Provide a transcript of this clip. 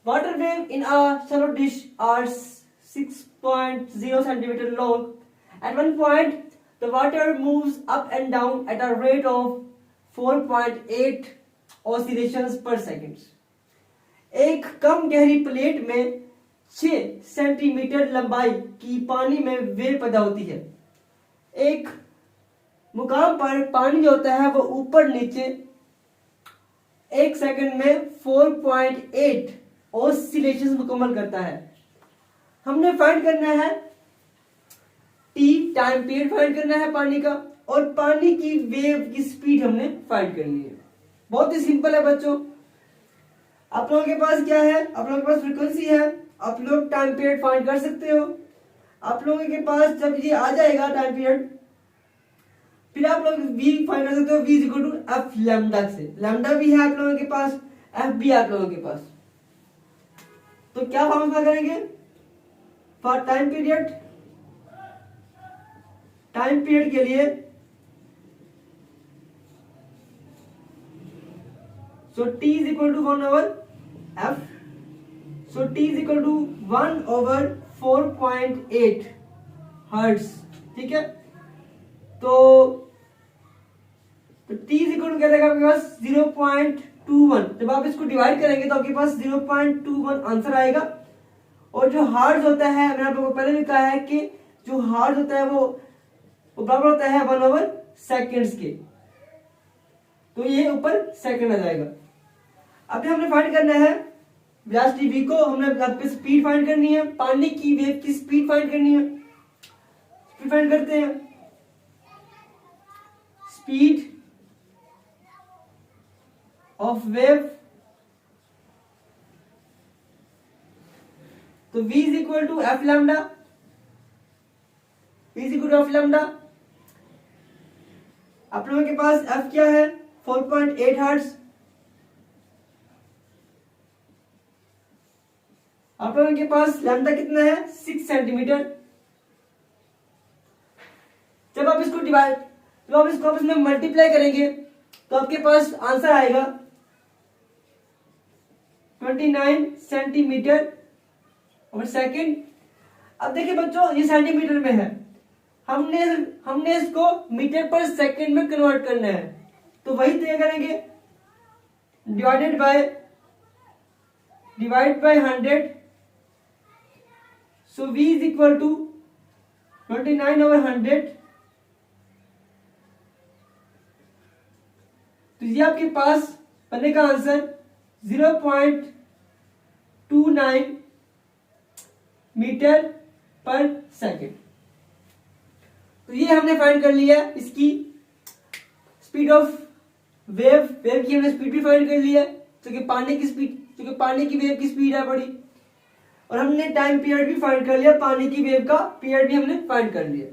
Water wave in a shallow dish are 6.0 centimeter long. At one point, the water moves up and down at a rate of 4.8 oscillations per second. एक कम गहरी plate में 6 centimetre लंबाई की पानी में wave पैदा होती है। एक मुकाम पर पानी जो होता है वो ऊपर नीचे 1 सेकंड में 4.8 ऑसिलेशन मुकम्मल करता है। हमने फाइंड करना है टी, टाइम पीरियड फाइंड करना है पानी का, और पानी की वेव की स्पीड हमने फाइंड करनी है। बहुत ही सिंपल है बच्चों। आप लोगों के पास क्या है, आप लोगों के पास फ्रीक्वेंसी है, आप लोग टाइम पीरियड फाइंड कर सकते हो। आप लोगों के पास जब ये आ जाएगा टाइम पीरियड, फिर आप लोग v फाइंड कर सकते हो, v equal to f lambda से। लैम्डा भी है आप लोगों के पास, एफ भी है आप लोगों के पास। तो क्या फॉर्मूला करेंगे for time period, time period के लिए so t is equal to 1 over f, so t is equal to 1 over 4.8 hertz. ठीक है, तो t is equal to क्या रहेगा आपके पास 0.21। जब आप इसको डिवाइड करेंगे तो आपके पास 0.21 आंसर आएगा। और जो हर्ट्ज होता है, मैंने आप लोगों को पहले भी कहा है कि जो हर्ट्ज होता है वो बराबर होता है 1 ओवर सेकेंड्स के, तो ये ऊपर सेकंड आ जाएगा। अभी हमने फाइंड करना है वेलोसिटी v को, हमने स्पीड फाइंड करनी है, पानी की वेव की स्पीड फाइंड करनी है। स्पीड फाइंड करते हैं, स्पीड ऑफ वेव, तो v is equal to f lambda, v is equal to f lambda. आप लोगों के पास f क्या है 4.8 हर्ट्ज। आप लोगों के पास लैम्डा कितना है 6 सेंटीमीटर। जब आप इसको डिवाइड, जब आप इसको आपस में मल्टीप्लाई करेंगे तो आपके पास आंसर आएगा 29 सेंटीमीटर और सेकंड। अब देखिए बच्चों, ये सेंटीमीटर में है, हमने इसको मीटर पर सेकंड में कन्वर्ट करना है, तो वही तय करेंगे divide by 100। So v is equal to 29 over 100। तो ये आपके पास बनने का आंसर 0.29 मीटर पर सेकेंड। तो ये हमने फाइंड कर लिया इसकी स्पीड ऑफ वेव की हमने स्पीड भी फाइंड कर लिया, क्योंकि पानी की स्पीड, क्योंकि पानी की वेव की स्पीड है बड़ी। और हमने टाइम पीरियड भी फाइंड कर लिया, पानी की वेव का पीरियड भी हमने फाइंड कर लिया।